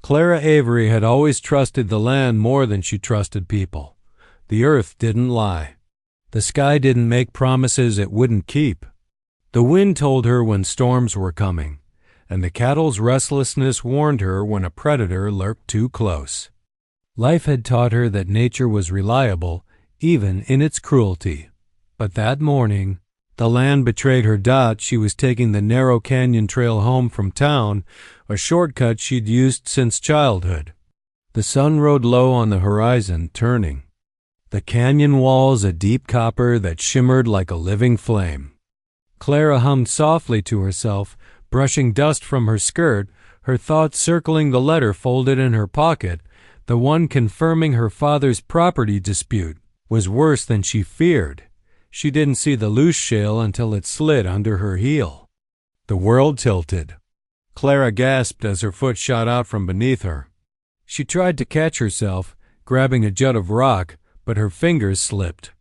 Clara Avery had always trusted the land more than she trusted people. The earth didn't lie. The sky didn't make promises it wouldn't keep. The wind told her when storms were coming, and the cattle's restlessness warned her when a predator lurked too close. Life had taught her that nature was reliable, even in its cruelty. But that morning, the land betrayed her. She was taking the narrow canyon trail home from town, a shortcut she'd used since childhood. The sun rode low on the horizon, turning. The canyon walls a deep copper that shimmered like a living flame. Clara hummed softly to herself, brushing dust from her skirt, her thoughts circling the letter folded in her pocket. The one confirming her father's property dispute was worse than she feared. She didn't see the loose shale until it slid under her heel. The world tilted. Clara gasped as her foot shot out from beneath her. She tried to catch herself, grabbing a jut of rock, but her fingers slipped.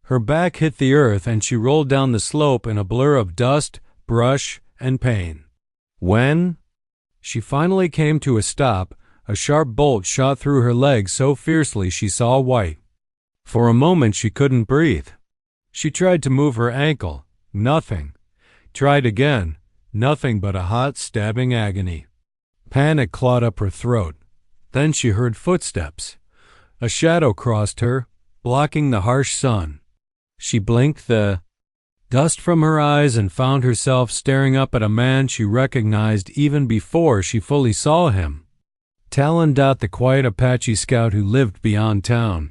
Her back hit the earth and she rolled down the slope in a blur of dust, brush, and pain. When she finally came to a stop, a sharp bolt shot through her leg so fiercely she saw white. For a moment she couldn't breathe. She tried to move her ankle. Nothing. Tried again. Nothing but a hot, stabbing agony. Panic clawed up her throat. Then she heard footsteps. A shadow crossed her, blocking the harsh sun. She blinked the dust from her eyes and found herself staring up at a man she recognized even before she fully saw him. Talon, the quiet Apache scout who lived beyond town.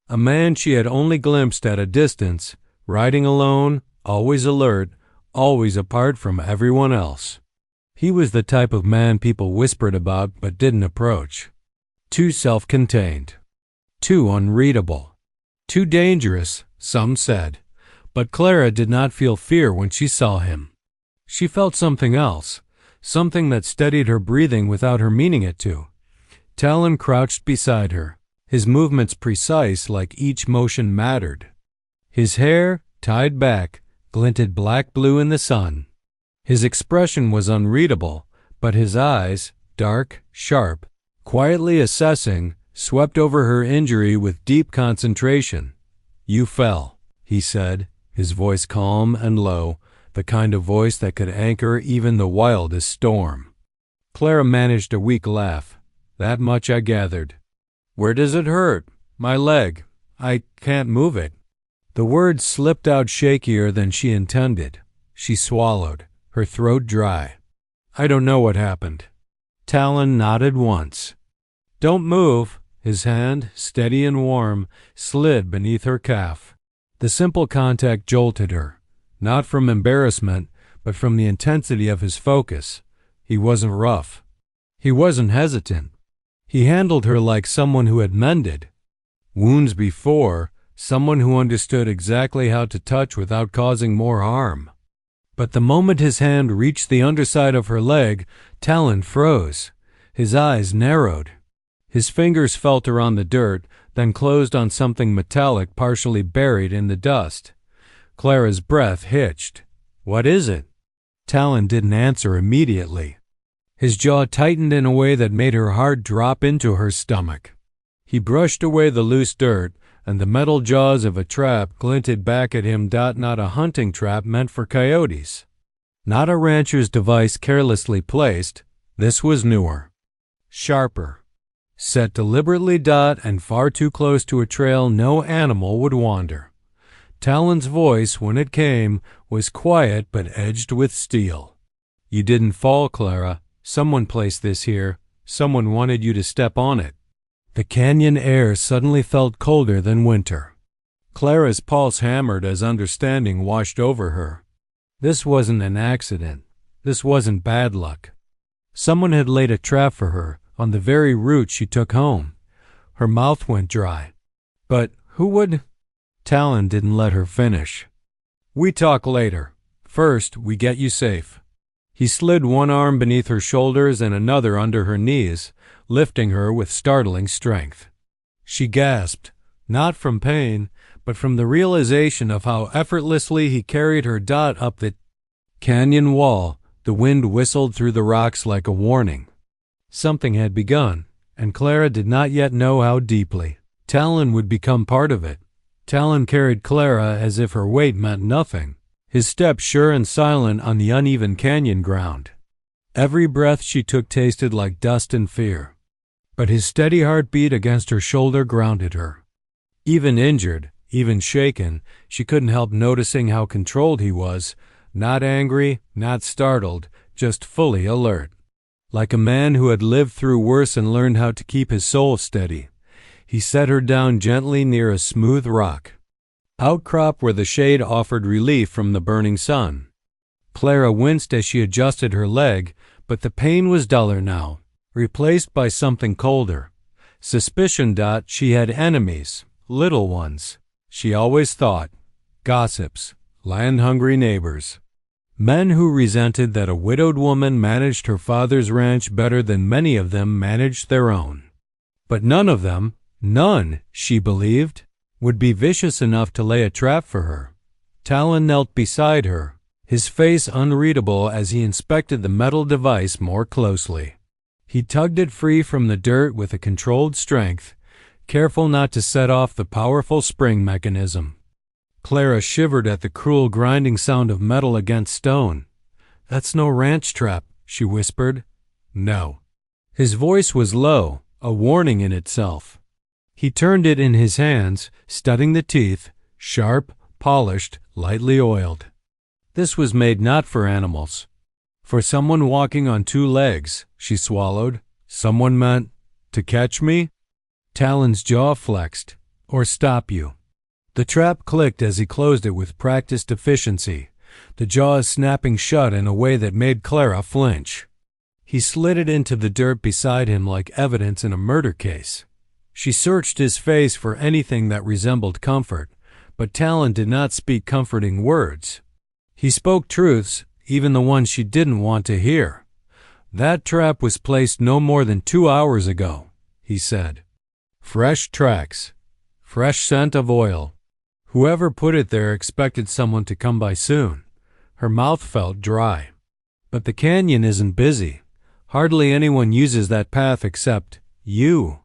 A man she had only glimpsed at a distance, riding alone, always alert, always apart from everyone else. He was the type of man people whispered about but didn't approach. Too self-contained. Too unreadable. Too dangerous, some said. But Clara did not feel fear when she saw him. She felt something else, something that steadied her breathing without her meaning it to. Talon crouched beside her, his movements precise like each motion mattered. His hair, tied back, glinted black-blue in the sun. His expression was unreadable, but his eyes, dark, sharp, quietly assessing, swept over her injury with deep concentration. "You fell," he said, his voice calm and low, the kind of voice that could anchor even the wildest storm. Clara managed a weak laugh. "That much I gathered." "Where does it hurt?" "My leg. I can't move it." The words slipped out shakier than she intended. She swallowed, her throat dry. "I don't know what happened." Talon nodded once. "Don't move." His hand, steady and warm, slid beneath her calf. The simple contact jolted her, not from embarrassment, but from the intensity of his focus. He wasn't rough. He wasn't hesitant. He handled her like someone who had mended wounds before, someone who understood exactly how to touch without causing more harm. But the moment his hand reached the underside of her leg, Talon froze. His eyes narrowed. His fingers felt around the dirt, then closed on something metallic partially buried in the dust. Clara's breath hitched. "What is it?" Talon didn't answer immediately. His jaw tightened in a way that made her heart drop into her stomach. He brushed away the loose dirt, and the metal jaws of a trap glinted back at him. Not a hunting trap meant for coyotes. Not a rancher's device carelessly placed. This was newer. Sharper. Set deliberately. And far too close to a trail no animal would wander. Talon's voice, when it came, was quiet but edged with steel. "You didn't fall, Clara. Someone placed this here. Someone wanted you to step on it." The canyon air suddenly felt colder than winter. Clara's pulse hammered as understanding washed over her. This wasn't an accident. This wasn't bad luck. Someone had laid a trap for her on the very route she took home. Her mouth went dry. "But who would—" Talon didn't let her finish. "We talk later. First, we get you safe." He slid one arm beneath her shoulders and another under her knees, lifting her with startling strength. She gasped, not from pain, but from the realization of how effortlessly he carried her. Up the canyon wall, the wind whistled through the rocks like a warning. Something had begun, and Clara did not yet know how deeply. Talon would become part of it. Talon carried Clara as if her weight meant nothing, his step sure and silent on the uneven canyon ground. Every breath she took tasted like dust and fear, but his steady heartbeat against her shoulder grounded her. Even injured, even shaken, she couldn't help noticing how controlled he was, not angry, not startled, just fully alert. Like a man who had lived through worse and learned how to keep his soul steady. He set her down gently near a smooth rock outcrop where the shade offered relief from the burning sun. Clara winced as she adjusted her leg, but the pain was duller now, replaced by something colder. Suspicion. She had enemies, little ones, she always thought, gossips, land-hungry neighbors. Men who resented that a widowed woman managed her father's ranch better than many of them managed their own. But none of them, none, she believed, would be vicious enough to lay a trap for her. Talon knelt beside her, his face unreadable as he inspected the metal device more closely. He tugged it free from the dirt with a controlled strength, careful not to set off the powerful spring mechanism. Clara shivered at the cruel grinding sound of metal against stone. "That's no ranch trap," she whispered. "No." His voice was low, a warning in itself. He turned it in his hands, studying the teeth, sharp, polished, lightly oiled. This was made not for animals. For someone walking on two legs, she swallowed. Someone meant, to catch me? Talon's jaw flexed. Or stop you. The trap clicked as he closed it with practiced efficiency, the jaws snapping shut in a way that made Clara flinch. He slid it into the dirt beside him like evidence in a murder case. She searched his face for anything that resembled comfort, but Talon did not speak comforting words. He spoke truths, even the ones she didn't want to hear. "That trap was placed no more than 2 hours ago," he said. "Fresh tracks, fresh scent of oil. Whoever put it there expected someone to come by soon." Her mouth felt dry. "But the canyon isn't busy. Hardly anyone uses that path except you."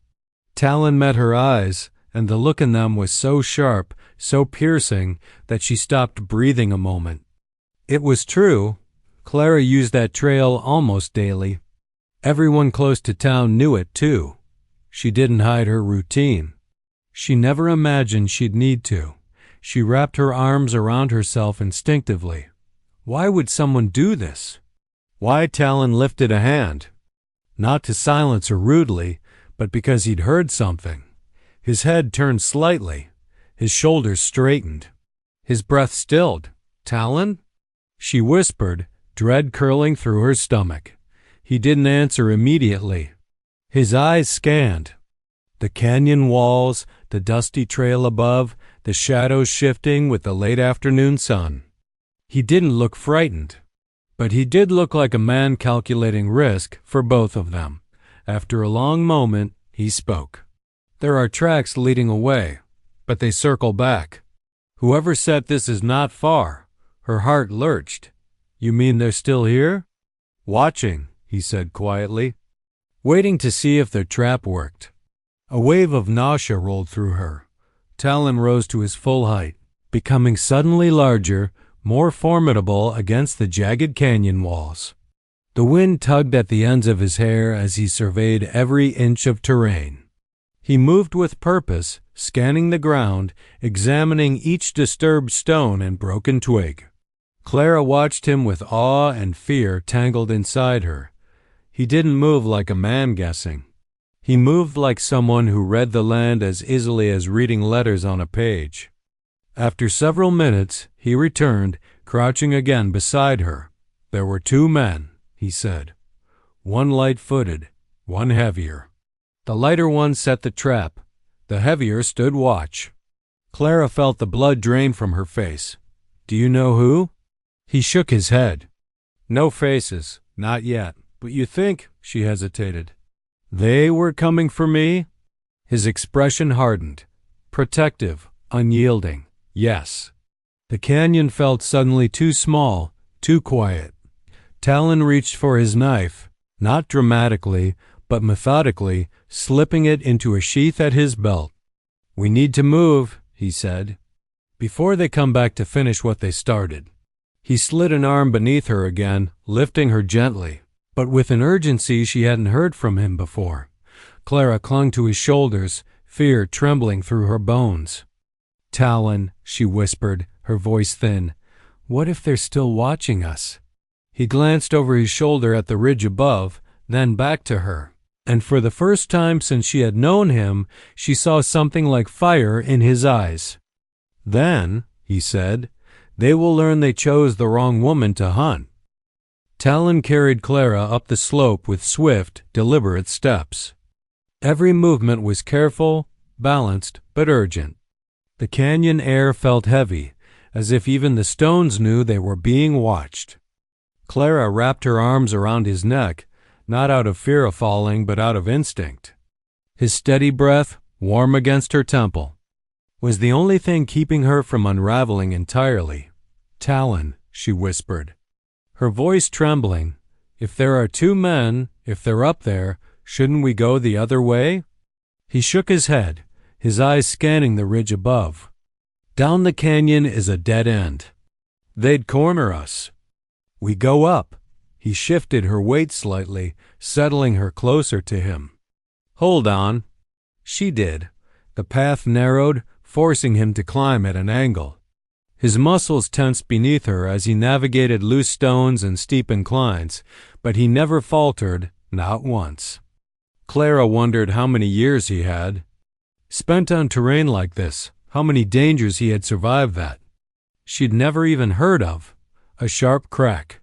Talon met her eyes, and the look in them was so sharp, so piercing, that she stopped breathing a moment. It was true. Clara used that trail almost daily. Everyone close to town knew it, too. She didn't hide her routine. She never imagined she'd need to. She wrapped her arms around herself instinctively. Why would someone do this? Why? Talon lifted a hand. Not to silence her rudely, but because he'd heard something. His head turned slightly. His shoulders straightened. His breath stilled. "Talon?" She whispered, dread curling through her stomach. He didn't answer immediately. His eyes scanned. The canyon walls, the dusty trail above, the shadows shifting with the late afternoon sun. He didn't look frightened, but he did look like a man calculating risk for both of them. After a long moment, he spoke. "There are tracks leading away, but they circle back. Whoever said this is not far." Her heart lurched. "You mean they're still here?" "Watching," he said quietly. "Waiting to see if their trap worked." A wave of nausea rolled through her. Talon rose to his full height, becoming suddenly larger, more formidable against the jagged canyon walls. The wind tugged at the ends of his hair as he surveyed every inch of terrain. He moved with purpose, scanning the ground, examining each disturbed stone and broken twig. Clara watched him with awe and fear tangled inside her. He didn't move like a man guessing. He moved like someone who read the land as easily as reading letters on a page. After several minutes, he returned, crouching again beside her. "There were 2 men," he said. "One light-footed, one heavier. The lighter one set the trap. The heavier stood watch." Clara felt the blood drain from her face. "Do you know who?" He shook his head. "No faces, not yet. But you think," she hesitated, "they were coming for me?" His expression hardened. Protective, unyielding. Yes. The canyon felt suddenly too small, too quiet. Talon reached for his knife, not dramatically, but methodically, slipping it into a sheath at his belt. "We need to move," he said, "before they come back to finish what they started." He slid an arm beneath her again, lifting her gently, but with an urgency she hadn't heard from him before. Clara clung to his shoulders, fear trembling through her bones. "Talon," she whispered, her voice thin, "what if they're still watching us?" He glanced over his shoulder at the ridge above, then back to her, and for the first time since she had known him, she saw something like fire in his eyes. "Then," he said, "they will learn they chose the wrong woman to hunt." Talon carried Clara up the slope with swift, deliberate steps. Every movement was careful, balanced, but urgent. The canyon air felt heavy, as if even the stones knew they were being watched. Clara wrapped her arms around his neck, not out of fear of falling, but out of instinct. His steady breath, warm against her temple, was the only thing keeping her from unraveling entirely. "Talon," she whispered, her voice trembling, "if there are two men, if they're up there, shouldn't we go the other way?" He shook his head, his eyes scanning the ridge above. "Down the canyon is a dead end. They'd corner us. We go up." He shifted her weight slightly, settling her closer to him. "Hold on." She did. The path narrowed, forcing him to climb at an angle. His muscles tensed beneath her as he navigated loose stones and steep inclines, but he never faltered, not once. Clara wondered how many years he had spent on terrain like this, how many dangers he had survived that she'd never even heard of. A sharp crack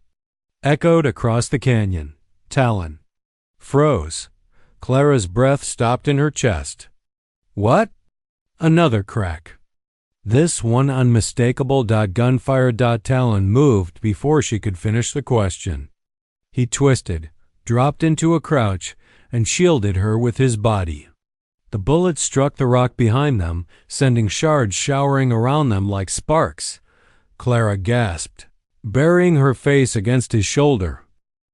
echoed across the canyon. Talon froze. Clara's breath stopped in her chest. "What?" Another crack. This one unmistakable gunfire. Talon moved before she could finish the question. He twisted, dropped into a crouch, and shielded her with his body. The bullet struck the rock behind them, sending shards showering around them like sparks. Clara gasped, burying her face against his shoulder.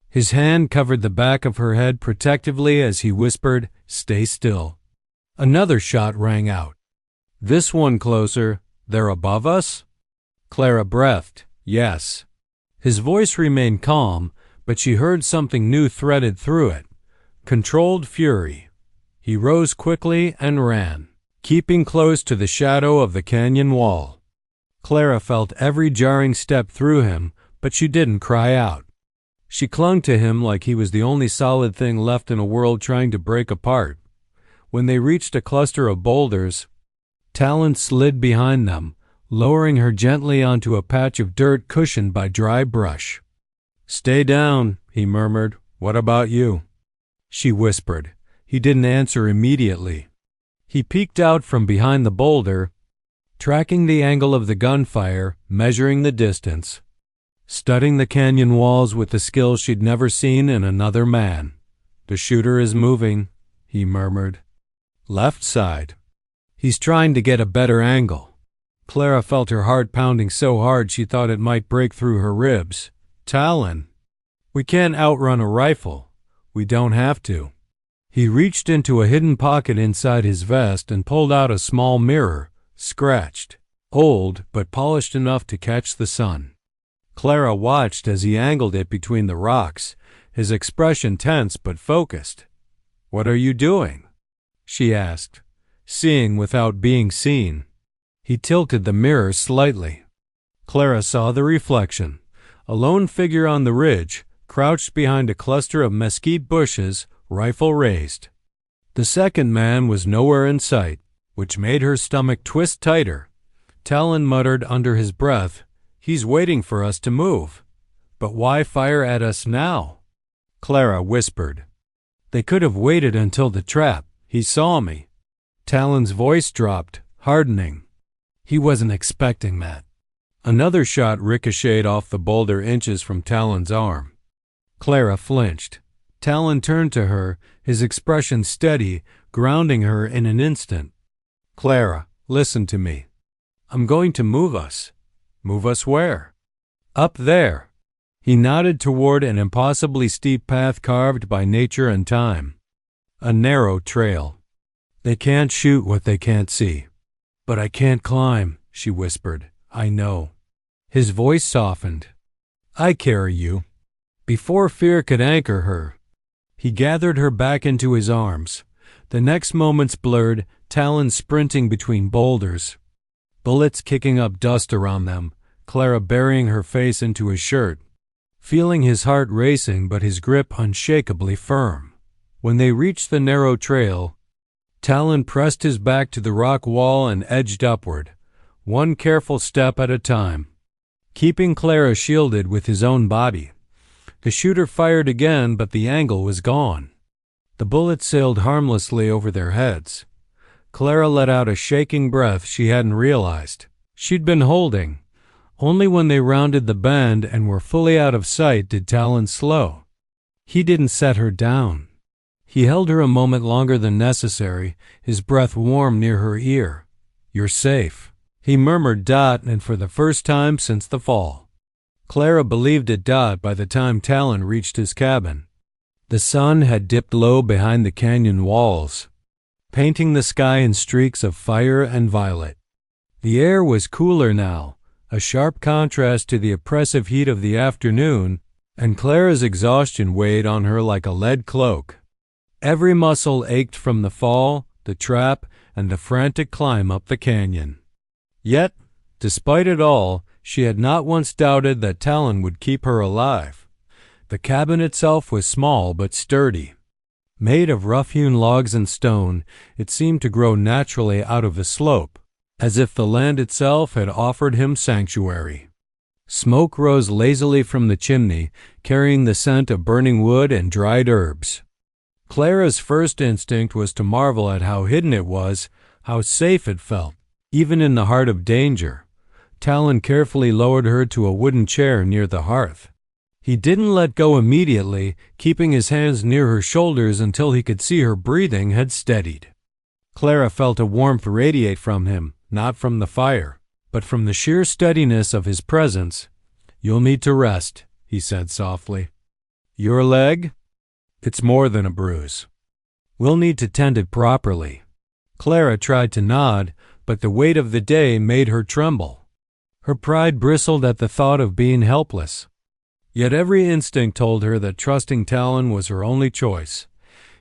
His hand covered the back of her head protectively as he whispered, "Stay still." Another shot rang out. "This one closer. They're above us?" Clara breathed, "Yes." His voice remained calm, but she heard something new threaded through it. Controlled fury. He rose quickly and ran, keeping close to the shadow of the canyon wall. Clara felt every jarring step through him, but she didn't cry out. She clung to him like he was the only solid thing left in a world trying to break apart. When they reached a cluster of boulders, Talon slid behind them, lowering her gently onto a patch of dirt cushioned by dry brush. "Stay down," he murmured. "What about you?" She whispered. He didn't answer immediately. He peeked out from behind the boulder, tracking the angle of the gunfire, measuring the distance, studying the canyon walls with the skill she'd never seen in another man. "The shooter is moving," he murmured. "Left side. He's trying to get a better angle." Clara felt her heart pounding so hard she thought it might break through her ribs. "Talon, we can't outrun a rifle. We don't have to." He reached into a hidden pocket inside his vest and pulled out a small mirror, scratched, old but polished enough to catch the sun. Clara watched as he angled it between the rocks, his expression tense but focused. "What are you doing?" she asked, seeing without being seen. He tilted the mirror slightly. Clara saw the reflection, a lone figure on the ridge, crouched behind a cluster of mesquite bushes, rifle raised. The second man was nowhere in sight, which made her stomach twist tighter. Talon muttered under his breath, "He's waiting for us to move. But why fire at us now?" Clara whispered, "They could have waited until the trap. He saw me." Talon's voice dropped, hardening. He wasn't expecting that. Another shot ricocheted off the boulder inches from Talon's arm. Clara flinched. Talon turned to her, his expression steady, grounding her in an instant. "Clara, listen to me. I'm going to move us." "Move us where?" "Up there." He nodded toward an impossibly steep path carved by nature and time. a narrow trail. They can't shoot what they can't see. But I can't climb, she whispered. I know. His voice softened. I carry you. Before fear could anchor her, he gathered her back into his arms. The next moments blurred, Talon sprinting between boulders, bullets kicking up dust around them, Clara burying her face into his shirt, feeling his heart racing but his grip unshakably firm. When they reached the narrow trail, Talon pressed his back to the rock wall and edged upward, one careful step at a time, keeping Clara shielded with his own body. The shooter fired again, but the angle was gone. The bullet sailed harmlessly over their heads. Clara let out a shaking breath she hadn't realized she'd been holding. Only when they rounded the bend and were fully out of sight did Talon slow. He didn't set her down. He held her a moment longer than necessary, his breath warm near her ear. You're safe, he murmured. And for the first time since the fall, Clara believed it. By the time Talon reached his cabin, the sun had dipped low behind the canyon walls, painting the sky in streaks of fire and violet. The air was cooler now, a sharp contrast to the oppressive heat of the afternoon, and Clara's exhaustion weighed on her like a lead cloak. Every muscle ached from the fall, the trap, and the frantic climb up the canyon. Yet, despite it all, she had not once doubted that Talon would keep her alive. The cabin itself was small but sturdy. Made of rough-hewn logs and stone, it seemed to grow naturally out of the slope, as if the land itself had offered him sanctuary. Smoke rose lazily from the chimney, carrying the scent of burning wood and dried herbs. Clara's first instinct was to marvel at how hidden it was, how safe it felt, even in the heart of danger. Talon carefully lowered her to a wooden chair near the hearth. He didn't let go immediately, keeping his hands near her shoulders until he could see her breathing had steadied. Clara felt a warmth radiate from him, not from the fire, but from the sheer steadiness of his presence. You'll need to rest, he said softly. Your leg? It's more than a bruise. We'll need to tend it properly. Clara tried to nod, but the weight of the day made her tremble. Her pride bristled at the thought of being helpless. Yet every instinct told her that trusting Talon was her only choice.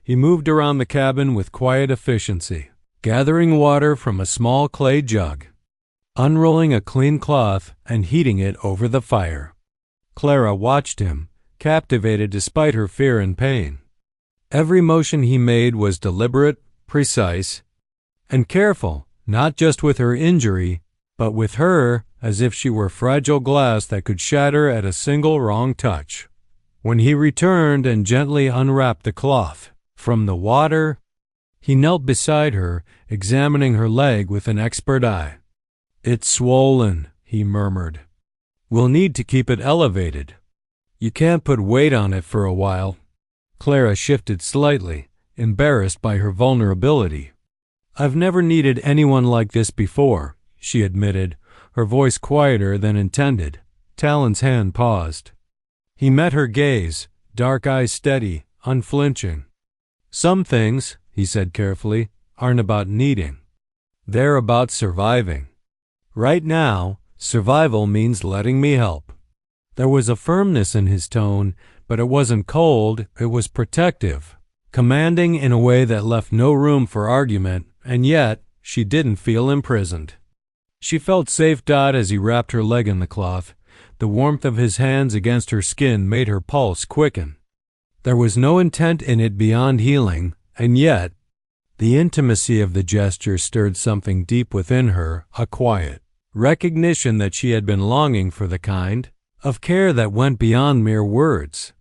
He moved around the cabin with quiet efficiency, gathering water from a small clay jug, unrolling a clean cloth and heating it over the fire. Clara watched him, captivated despite her fear and pain. Every motion he made was deliberate, precise, and careful, not just with her injury, but with her, as if she were fragile glass that could shatter at a single wrong touch. When he returned and gently unwrapped the cloth from the water, he knelt beside her, examining her leg with an expert eye. It's swollen, he murmured. We'll need to keep it elevated. You can't put weight on it for a while. Clara shifted slightly, embarrassed by her vulnerability. I've never needed anyone like this before, she admitted, her voice quieter than intended. Talon's hand paused. He met her gaze, dark eyes steady, unflinching. Some things, he said carefully, aren't about needing. They're about surviving. Right now, survival means letting me help. There was a firmness in his tone, but it wasn't cold, it was protective, commanding in a way that left no room for argument, and yet she didn't feel imprisoned. She felt safe. As he wrapped her leg in the cloth, the warmth of his hands against her skin made her pulse quicken. There was no intent in it beyond healing, and yet the intimacy of the gesture stirred something deep within her, a quiet recognition that she had been longing for the kind of care that went beyond mere words.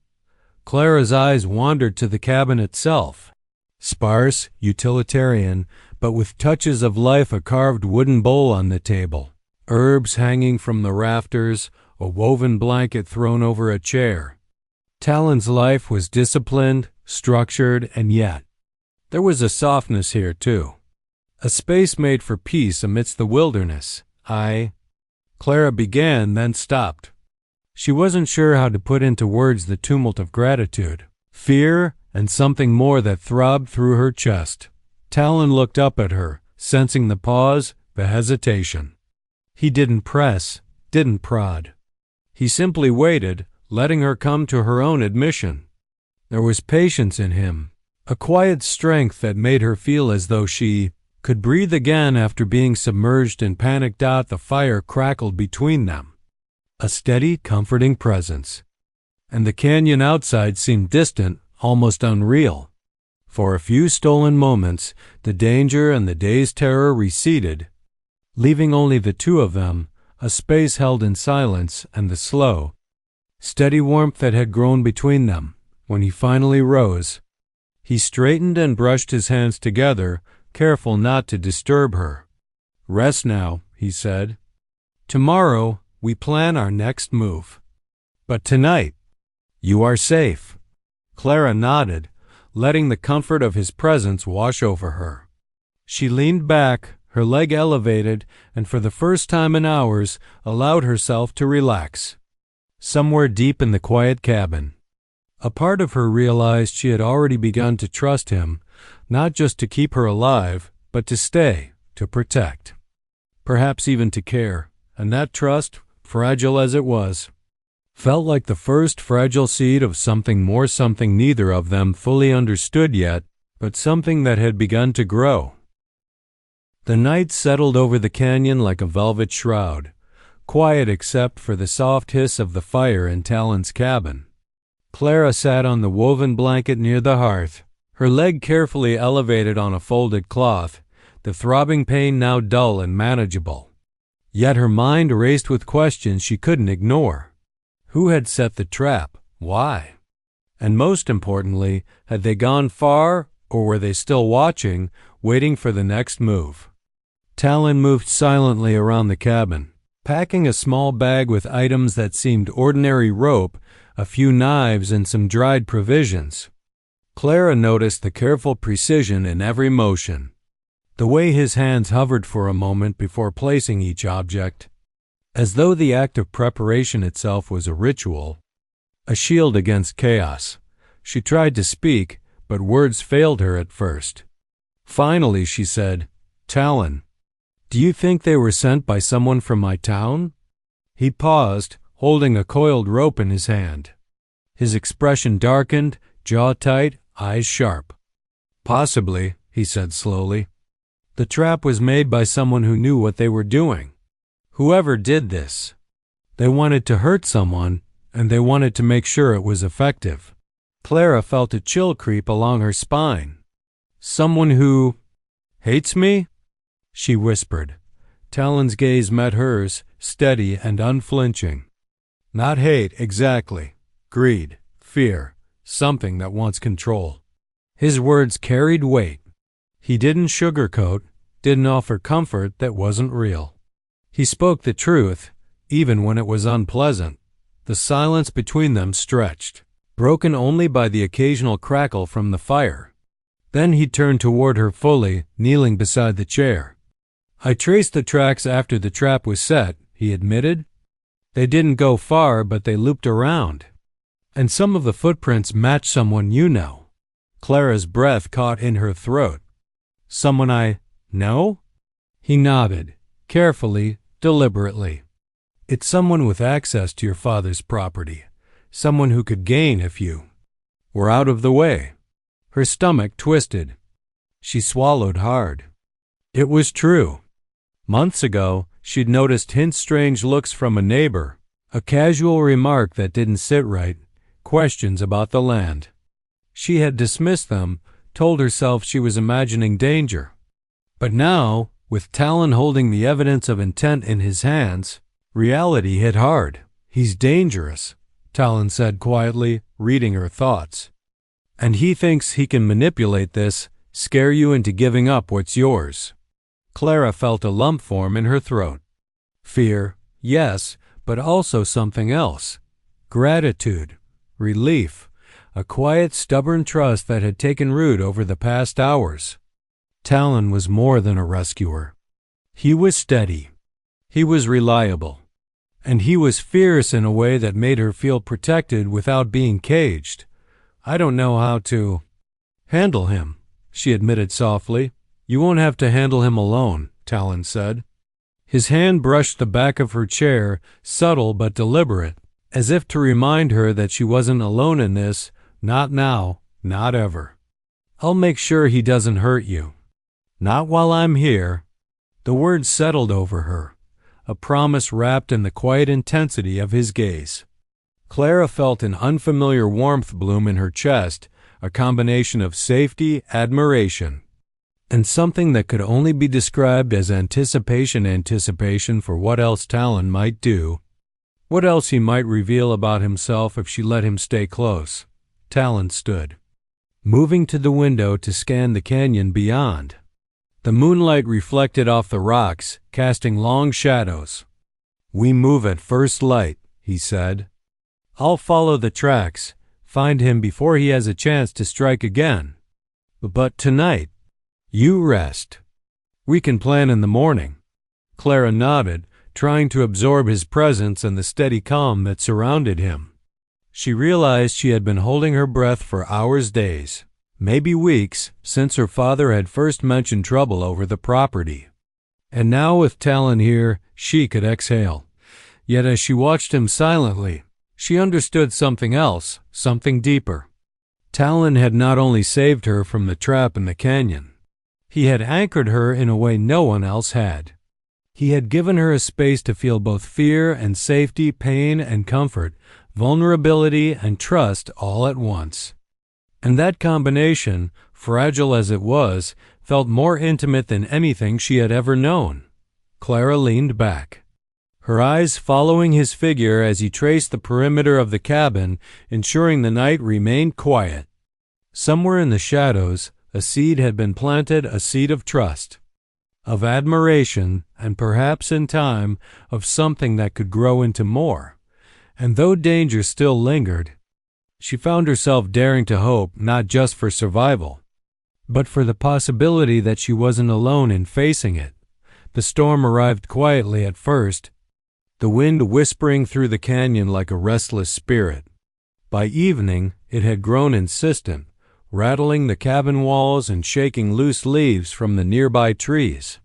Clara's eyes wandered to the cabin itself. Sparse, utilitarian, but with touches of life, a carved wooden bowl on the table, herbs hanging from the rafters, a woven blanket thrown over a chair. Talon's life was disciplined, structured, and yet there was a softness here too. A space made for peace amidst the wilderness. Clara began, then stopped. She wasn't sure how to put into words the tumult of gratitude, fear, and something more that throbbed through her chest. Talon looked up at her, sensing the pause, the hesitation. He didn't press, didn't prod. He simply waited, letting her come to her own admission. There was patience in him, a quiet strength that made her feel as though she could breathe again after being submerged and panicked out. The fire crackled between them, a steady, comforting presence. And the canyon outside seemed distant, almost unreal. For a few stolen moments, the danger and the day's terror receded, leaving only the two of them, a space held in silence and the slow, steady warmth that had grown between them. When he finally rose, he straightened and brushed his hands together, careful not to disturb her. "Rest now," he said. "Tomorrow we plan our next move. But tonight, you are safe." Clara nodded, letting the comfort of his presence wash over her. She leaned back, her leg elevated, and for the first time in hours allowed herself to relax. Somewhere deep in the quiet cabin, a part of her realized she had already begun to trust him, not just to keep her alive, but to stay, to protect, perhaps even to care. And that trust, fragile as it was, felt like the first fragile seed of something more, something neither of them fully understood yet, but something that had begun to grow. The night settled over the canyon like a velvet shroud, quiet except for the soft hiss of the fire in Talon's cabin. Clara sat on the woven blanket near the hearth, her leg carefully elevated on a folded cloth, the throbbing pain now dull and manageable. Yet her mind raced with questions she couldn't ignore. Who had set the trap? Why? And most importantly, had they gone far, or were they still watching, waiting for the next move? Talon moved silently around the cabin, packing a small bag with items that seemed ordinary rope, a few knives, and some dried provisions. Clara noticed the careful precision in every motion, the way his hands hovered for a moment before placing each object, as though the act of preparation itself was a ritual, a shield against chaos. She tried to speak, but words failed her at first. Finally, she said, "Talon, do you think they were sent by someone from my town?" He paused, holding a coiled rope in his hand. His expression darkened, jaw tight, eyes sharp. "Possibly," he said slowly. "The trap was made by someone who knew what they were doing. Whoever did this, they wanted to hurt someone, and they wanted to make sure it was effective." Clara felt a chill creep along her spine. "Someone who hates me?" she whispered. Talon's gaze met hers, steady and unflinching. "Not hate, exactly. Greed, fear, something that wants control." His words carried weight. He didn't sugarcoat, didn't offer comfort that wasn't real. He spoke the truth, even when it was unpleasant. The silence between them stretched, broken only by the occasional crackle from the fire. Then he turned toward her fully, kneeling beside the chair. "I traced the tracks after the trap was set," he admitted. "They didn't go far, but they looped around. And some of the footprints match someone you know." Clara's breath caught in her throat. "Someone I know?" He nodded, carefully, deliberately. "It's someone with access to your father's property, someone who could gain if you were out of the way." Her stomach twisted. She swallowed hard. It was true. Months ago, she'd noticed strange looks from a neighbor, a casual remark that didn't sit right, questions about the land. She had dismissed them, told herself she was imagining danger. But now, with Talon holding the evidence of intent in his hands, reality hit hard. "He's dangerous," Talon said quietly, reading her thoughts. "And he thinks he can manipulate this, scare you into giving up what's yours." Clara felt a lump form in her throat. Fear, yes, but also something else. Gratitude, relief, a quiet, stubborn trust that had taken root over the past hours. Talon was more than a rescuer. He was steady. He was reliable. And he was fierce in a way that made her feel protected without being caged. I don't know how to handle him, she admitted softly. You won't have to handle him alone, Talon said. His hand brushed the back of her chair, subtle but deliberate, as if to remind her that she wasn't alone in this, not now, not ever. I'll make sure he doesn't hurt you. Not while I'm here. The words settled over her, a promise wrapped in the quiet intensity of his gaze. Clara felt an unfamiliar warmth bloom in her chest, a combination of safety, admiration, and something that could only be described as anticipation for what else Talon might do, what else he might reveal about himself if she let him stay close. Talon stood, moving to the window to scan the canyon beyond. The moonlight reflected off the rocks, casting long shadows. We move at first light, he said. I'll follow the tracks, find him before he has a chance to strike again. But tonight, you rest. We can plan in the morning. Clara nodded, trying to absorb his presence and the steady calm that surrounded him. She realized she had been holding her breath for hours, days, maybe weeks, since her father had first mentioned trouble over the property. And now with Talon here, she could exhale. Yet as she watched him silently, she understood something else, something deeper. Talon had not only saved her from the trap in the canyon, he had anchored her in a way no one else had. He had given her a space to feel both fear and safety, pain and comfort, vulnerability and trust all at once. And that combination, fragile as it was, felt more intimate than anything she had ever known. Clara leaned back, her eyes following his figure as he traced the perimeter of the cabin, ensuring the night remained quiet. Somewhere in the shadows, a seed had been planted, a seed of trust, of admiration, and perhaps in time, of something that could grow into more. And though danger still lingered, she found herself daring to hope not just for survival, but for the possibility that she wasn't alone in facing it. The storm arrived quietly at first, the wind whispering through the canyon like a restless spirit. By evening, it had grown insistent, rattling the cabin walls and shaking loose leaves from the nearby trees.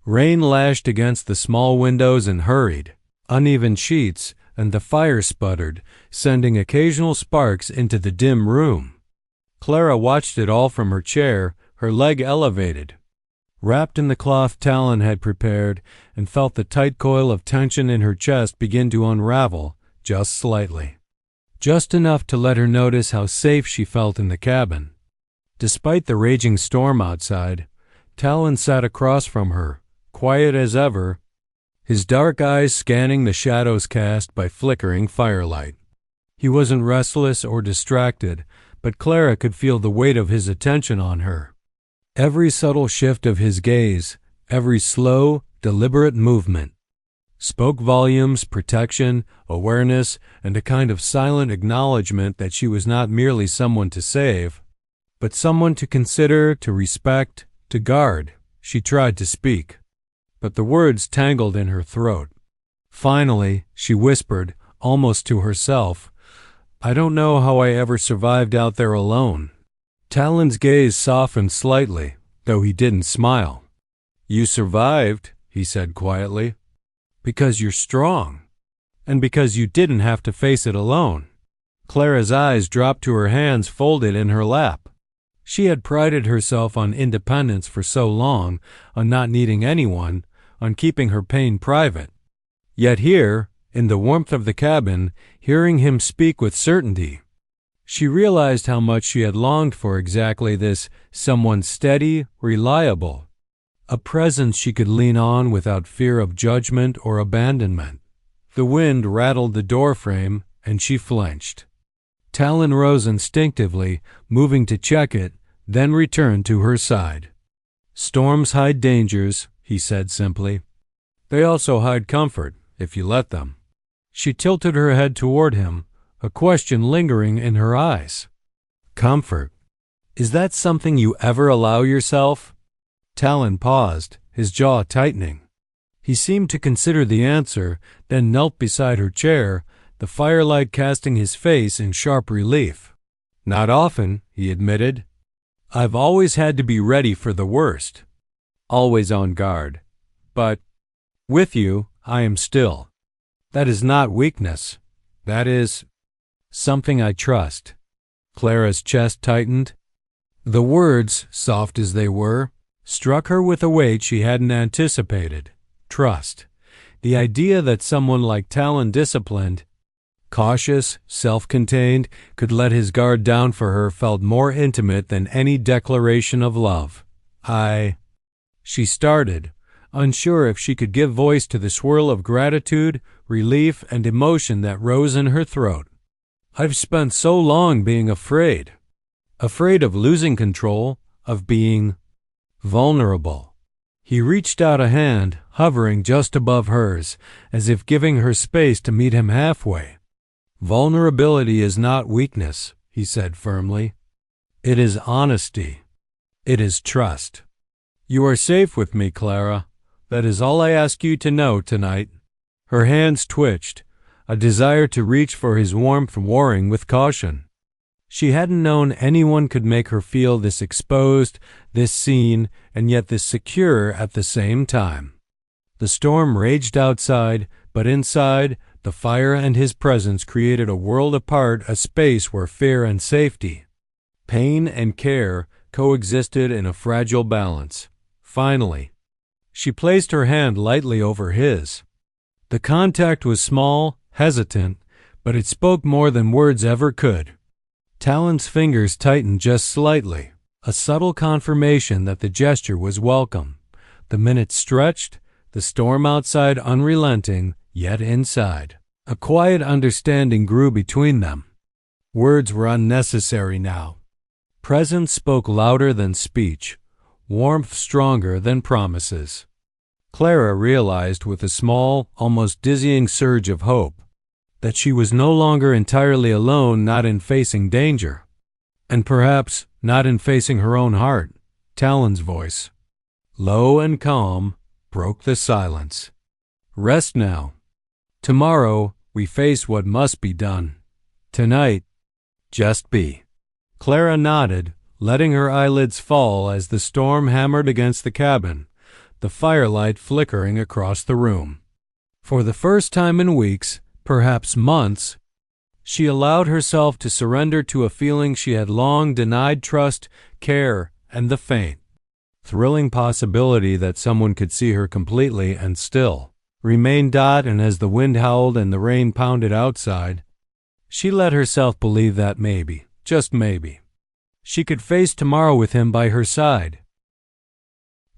Rain lashed against the small windows and hurried, uneven sheets, and the fire sputtered, sending occasional sparks into the dim room. Clara watched it all from her chair, her leg elevated, wrapped in the cloth Talon had prepared, and felt the tight coil of tension in her chest begin to unravel, just slightly. Just enough to let her notice how safe she felt in the cabin. Despite the raging storm outside, Talon sat across from her, quiet as ever, his dark eyes scanning the shadows cast by flickering firelight. He wasn't restless or distracted, but Clara could feel the weight of his attention on her. Every subtle shift of his gaze, every slow, deliberate movement, spoke volumes, protection, awareness, and a kind of silent acknowledgement that she was not merely someone to save, but someone to consider, to respect, to guard. She tried to speak, but the words tangled in her throat. Finally, she whispered, almost to herself, I don't know how I ever survived out there alone. Talon's gaze softened slightly, though he didn't smile. You survived, he said quietly, because you're strong, and because you didn't have to face it alone. Clara's eyes dropped to her hands folded in her lap. She had prided herself on independence for so long, on not needing anyone, on keeping her pain private. Yet here, in the warmth of the cabin, hearing him speak with certainty, she realized how much she had longed for exactly this, someone steady, reliable, a presence she could lean on without fear of judgment or abandonment. The wind rattled the doorframe, and she flinched. Talon rose instinctively, moving to check it, then returned to her side. Storms hide dangers, he said simply. They also hide comfort, if you let them. She tilted her head toward him, a question lingering in her eyes. Comfort. Is that something you ever allow yourself? Talon paused, his jaw tightening. He seemed to consider the answer, then knelt beside her chair, the firelight casting his face in sharp relief. Not often, he admitted. I've always had to be ready for the worst, always on guard. But with you, I am still. That is not weakness. That is something I trust. Clara's chest tightened. The words, soft as they were, struck her with a weight she hadn't anticipated. Trust. The idea that someone like Talon, disciplined, cautious, self-contained, could let his guard down for her felt more intimate than any declaration of love. She started, unsure if she could give voice to the swirl of gratitude, relief, and emotion that rose in her throat. I've spent so long being afraid of losing control, of being vulnerable. He reached out a hand, hovering just above hers, as if giving her space to meet him halfway. Vulnerability is not weakness, he said firmly. It is honesty. It is trust. You are safe with me, Clara. That is all I ask you to know tonight. Her hands twitched, a desire to reach for his warmth warring with caution. She hadn't known anyone could make her feel this exposed, this seen, and yet this secure at the same time. The storm raged outside, but inside, the fire and his presence created a world apart, a space where fear and safety, pain and care coexisted in a fragile balance. Finally, she placed her hand lightly over his. The contact was small, hesitant, but it spoke more than words ever could. Talon's fingers tightened just slightly, a subtle confirmation that the gesture was welcome. The minutes stretched, the storm outside unrelenting, yet inside. A quiet understanding grew between them. Words were unnecessary now. Presence spoke louder than speech, warmth stronger than promises. Clara realized with a small, almost dizzying surge of hope that she was no longer entirely alone, not in facing danger, and perhaps not in facing her own heart. Talon's voice, low and calm, broke the silence. Rest now. Tomorrow we face what must be done. Tonight, just be. Clara nodded, letting her eyelids fall as the storm hammered against the cabin, the firelight flickering across the room. For the first time in weeks, perhaps months, she allowed herself to surrender to a feeling she had long denied: trust, care, and the faint, thrilling possibility that someone could see her completely and still remain. And as the wind howled and the rain pounded outside, she let herself believe that maybe, just maybe, she could face tomorrow with him by her side.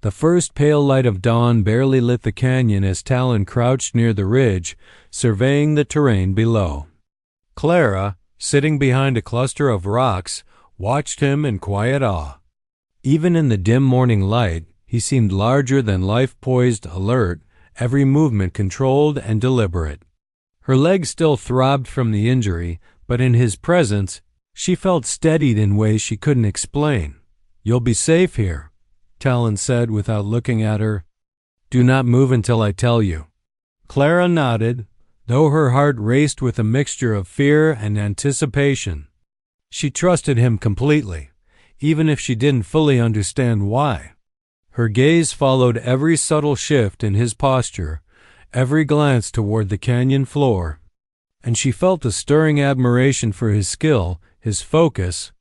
The first pale light of dawn barely lit the canyon as Talon crouched near the ridge, surveying the terrain below. Clara, sitting behind a cluster of rocks, watched him in quiet awe. Even in the dim morning light, he seemed larger than life, poised, alert, every movement controlled and deliberate. Her legs still throbbed from the injury, but in his presence, she felt steadied in ways she couldn't explain. You'll be safe here, Talon said without looking at her. Do not move until I tell you. Clara nodded, though her heart raced with a mixture of fear and anticipation. She trusted him completely, even if she didn't fully understand why. Her gaze followed every subtle shift in his posture, every glance toward the canyon floor, and she felt a stirring admiration for his skill, his focus,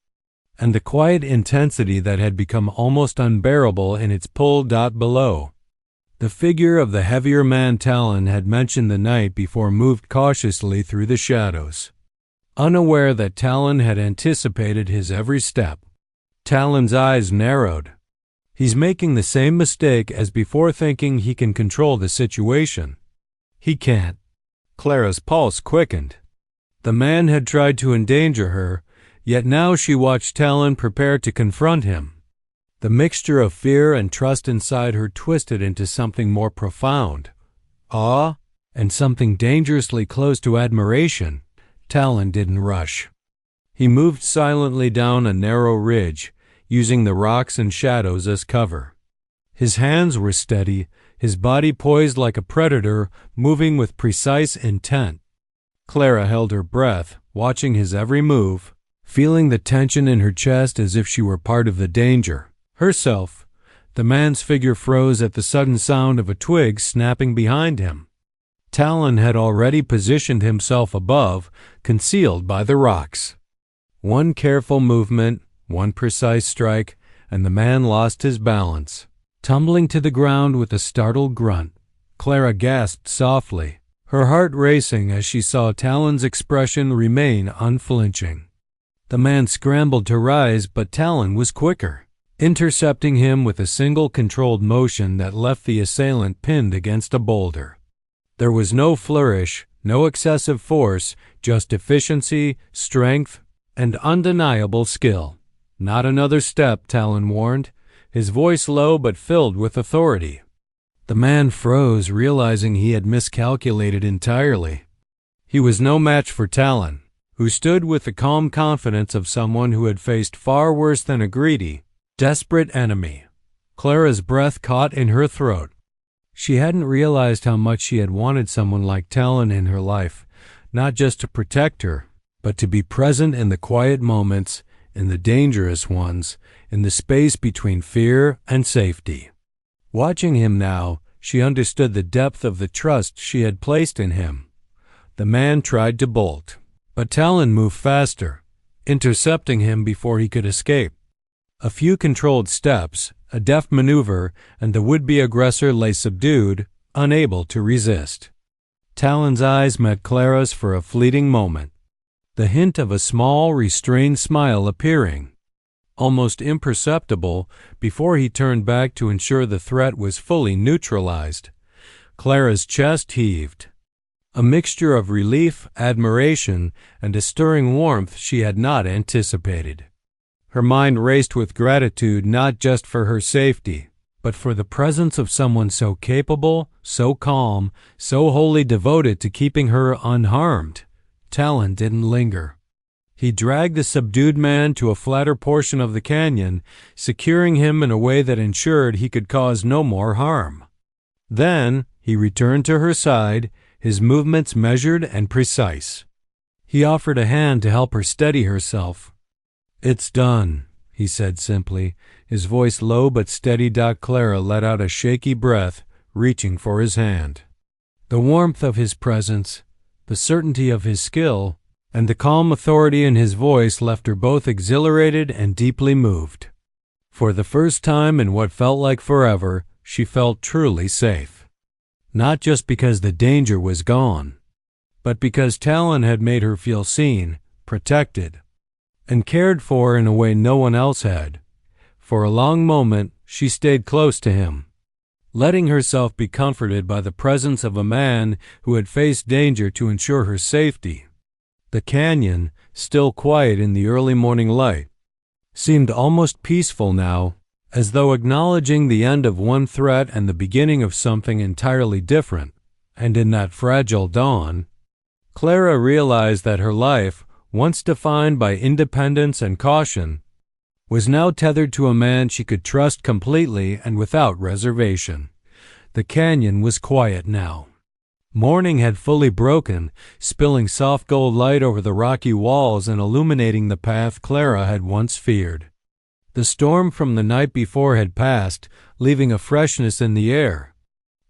and the quiet intensity that had become almost unbearable in its pull. Below. The figure of the heavier man Talon had mentioned the night before moved cautiously through the shadows. Unaware that Talon had anticipated his every step, Talon's eyes narrowed. He's making the same mistake as before, thinking he can control the situation. He can't. Clara's pulse quickened. The man had tried to endanger her, yet now she watched Talon prepare to confront him. The mixture of fear and trust inside her twisted into something more profound, awe, and something dangerously close to admiration. Talon didn't rush. He moved silently down a narrow ridge, using the rocks and shadows as cover. His hands were steady, his body poised like a predator, moving with precise intent. Clara held her breath, watching his every move, feeling the tension in her chest as if she were part of the danger herself. The man's figure froze at the sudden sound of a twig snapping behind him. Talon had already positioned himself above, concealed by the rocks. One careful movement, one precise strike, and the man lost his balance. Tumbling to the ground with a startled grunt, Clara gasped softly, her heart racing as she saw Talon's expression remain unflinching. The man scrambled to rise, but Talon was quicker, intercepting him with a single controlled motion that left the assailant pinned against a boulder. There was no flourish, no excessive force, just efficiency, strength, and undeniable skill. Not another step, Talon warned, his voice low but filled with authority. The man froze, realizing he had miscalculated entirely. He was no match for Talon, who stood with the calm confidence of someone who had faced far worse than a greedy, desperate enemy. Clara's breath caught in her throat. She hadn't realized how much she had wanted someone like Talon in her life, not just to protect her, but to be present in the quiet moments, in the dangerous ones, in the space between fear and safety. Watching him now, she understood the depth of the trust she had placed in him. The man tried to bolt, but Talon moved faster, intercepting him before he could escape. A few controlled steps, a deft maneuver, and the would-be aggressor lay subdued, unable to resist. Talon's eyes met Clara's for a fleeting moment, the hint of a small, restrained smile appearing, almost imperceptible, before he turned back to ensure the threat was fully neutralized. Clara's chest heaved, a mixture of relief, admiration, and a stirring warmth she had not anticipated. Her mind raced with gratitude not just for her safety, but for the presence of someone so capable, so calm, so wholly devoted to keeping her unharmed. Talon didn't linger. He dragged the subdued man to a flatter portion of the canyon, securing him in a way that ensured he could cause no more harm. Then he returned to her side, his movements measured and precise. He offered a hand to help her steady herself. "It's done," he said simply, his voice low but steady. Clara let out a shaky breath, reaching for his hand. The warmth of his presence, the certainty of his skill, and the calm authority in his voice left her both exhilarated and deeply moved. For the first time in what felt like forever, she felt truly safe. Not just because the danger was gone, but because Talon had made her feel seen, protected, and cared for in a way no one else had. For a long moment, she stayed close to him, letting herself be comforted by the presence of a man who had faced danger to ensure her safety. The canyon, still quiet in the early morning light, seemed almost peaceful now, as though acknowledging the end of one threat and the beginning of something entirely different. And in that fragile dawn, Clara realized that her life, once defined by independence and caution, was now tethered to a man she could trust completely and without reservation. The canyon was quiet now. Morning had fully broken, spilling soft gold light over the rocky walls and illuminating the path Clara had once feared. The storm from the night before had passed, leaving a freshness in the air,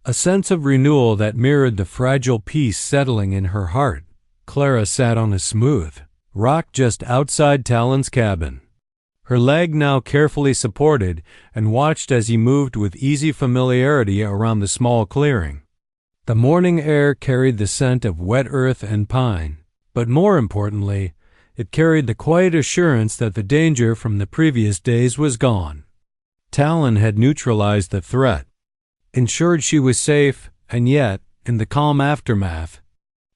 a sense of renewal that mirrored the fragile peace settling in her heart. Clara sat on a smooth rock just outside Talon's cabin, her leg now carefully supported, and watched as he moved with easy familiarity around the small clearing. The morning air carried the scent of wet earth and pine, but more importantly, it carried the quiet assurance that the danger from the previous days was gone. Talon had neutralized the threat, ensured she was safe, and yet, in the calm aftermath,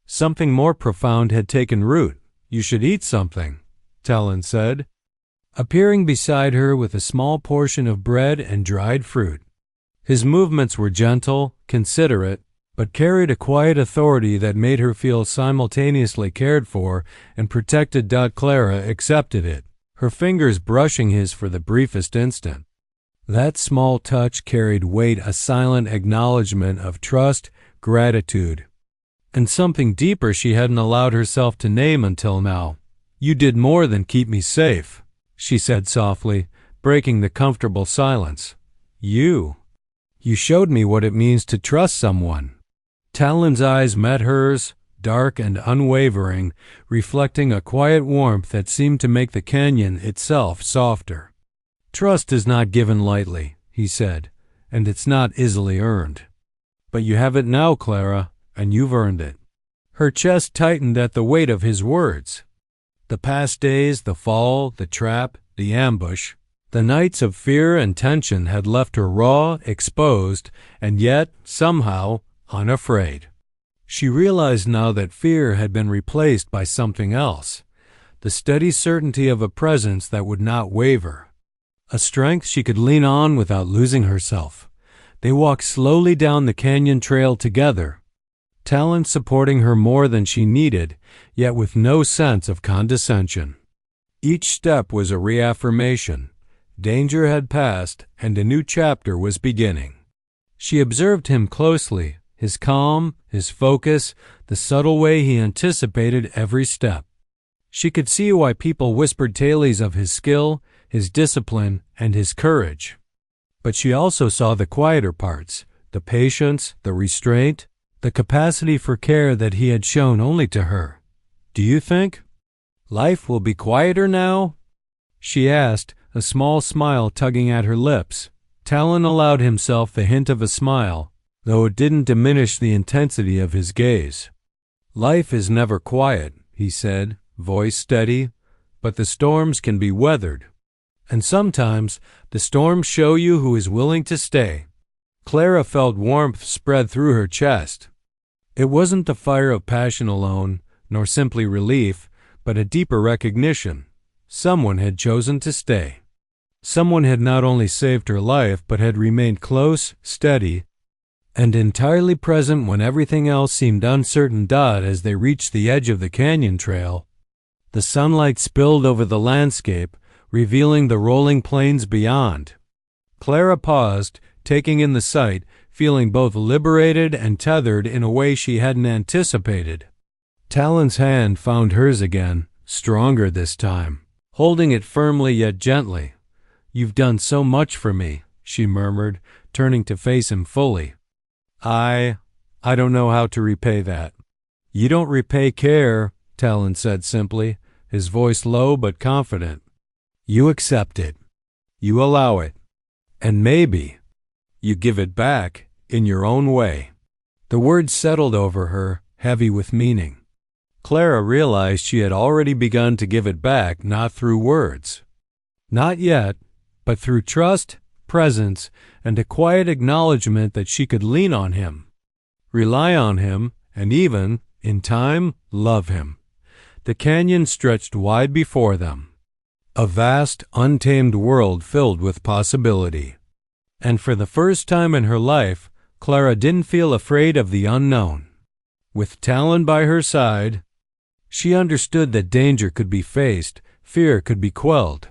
something more profound had taken root. "You should eat something," Talon said, appearing beside her with a small portion of bread and dried fruit. His movements were gentle, considerate, but carried a quiet authority that made her feel simultaneously cared for and protected. Clara accepted it, her fingers brushing his for the briefest instant. That small touch carried weight, a silent acknowledgement of trust, gratitude, and something deeper she hadn't allowed herself to name until now, You did more than keep me safe, she said softly, breaking the comfortable silence. You showed me what it means to trust someone. Talon's eyes met hers, dark and unwavering, reflecting a quiet warmth that seemed to make the canyon itself softer. Trust is not given lightly, he said, and it's not easily earned. But you have it now, Clara, and you've earned it. Her chest tightened at the weight of his words. The past days, the fall, the trap, the ambush, the nights of fear and tension had left her raw, exposed, and yet, somehow, unafraid. She realized now that fear had been replaced by something else, the steady certainty of a presence that would not waver, a strength she could lean on without losing herself. They walked slowly down the canyon trail together, Talon supporting her more than she needed, yet with no sense of condescension. Each step was a reaffirmation. Danger had passed, and a new chapter was beginning. She observed him closely, his calm, his focus, the subtle way he anticipated every step. She could see why people whispered tales of his skill, his discipline, and his courage. But she also saw the quieter parts, the patience, the restraint, the capacity for care that he had shown only to her. "Do you think life will be quieter now?" she asked, a small smile tugging at her lips. Talon allowed himself the hint of a smile, though it didn't diminish the intensity of his gaze. "Life is never quiet," he said, voice steady, "but the storms can be weathered. And sometimes the storms show you who is willing to stay." Clara felt warmth spread through her chest. It wasn't the fire of passion alone, nor simply relief, but a deeper recognition. Someone had chosen to stay. Someone had not only saved her life, but had remained close, steady, and entirely present when everything else seemed uncertain. As they reached the edge of the canyon trail, the sunlight spilled over the landscape, revealing the rolling plains beyond. Clara paused, taking in the sight, feeling both liberated and tethered in a way she hadn't anticipated. Talon's hand found hers again, stronger this time, holding it firmly yet gently. "You've done so much for me," she murmured, turning to face him fully. I don't know how to repay that." "You don't repay care," Talon said simply, his voice low but confident. "You accept it. You allow it. And maybe you give it back in your own way." The words settled over her, heavy with meaning. Clara realized she had already begun to give it back, not through words. Not yet, but through trust, presence, and a quiet acknowledgement that she could lean on him, rely on him, and even, in time, love him. The canyon stretched wide before them, a vast, untamed world filled with possibility. And for the first time in her life, Clara didn't feel afraid of the unknown. With Talon by her side, she understood that danger could be faced, fear could be quelled,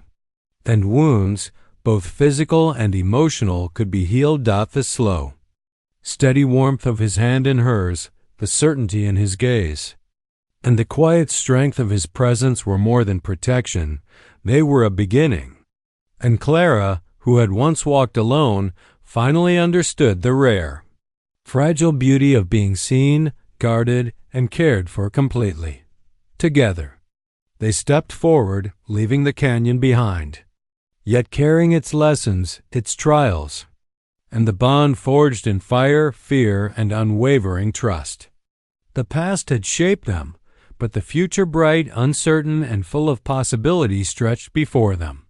and wounds, both physical and emotional, could be healed. The slow, steady warmth of his hand in hers, the certainty in his gaze, and the quiet strength of his presence were more than protection. They were a beginning. And Clara, who had once walked alone, finally understood the rare, fragile beauty of being seen, guarded, and cared for completely. Together, they stepped forward, leaving the canyon behind, yet carrying its lessons, its trials, and the bond forged in fire, fear, and unwavering trust. The past had shaped them, but the future, bright, uncertain, and full of possibility, stretched before them.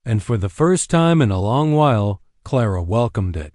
And for the first time in a long while, Clara welcomed it.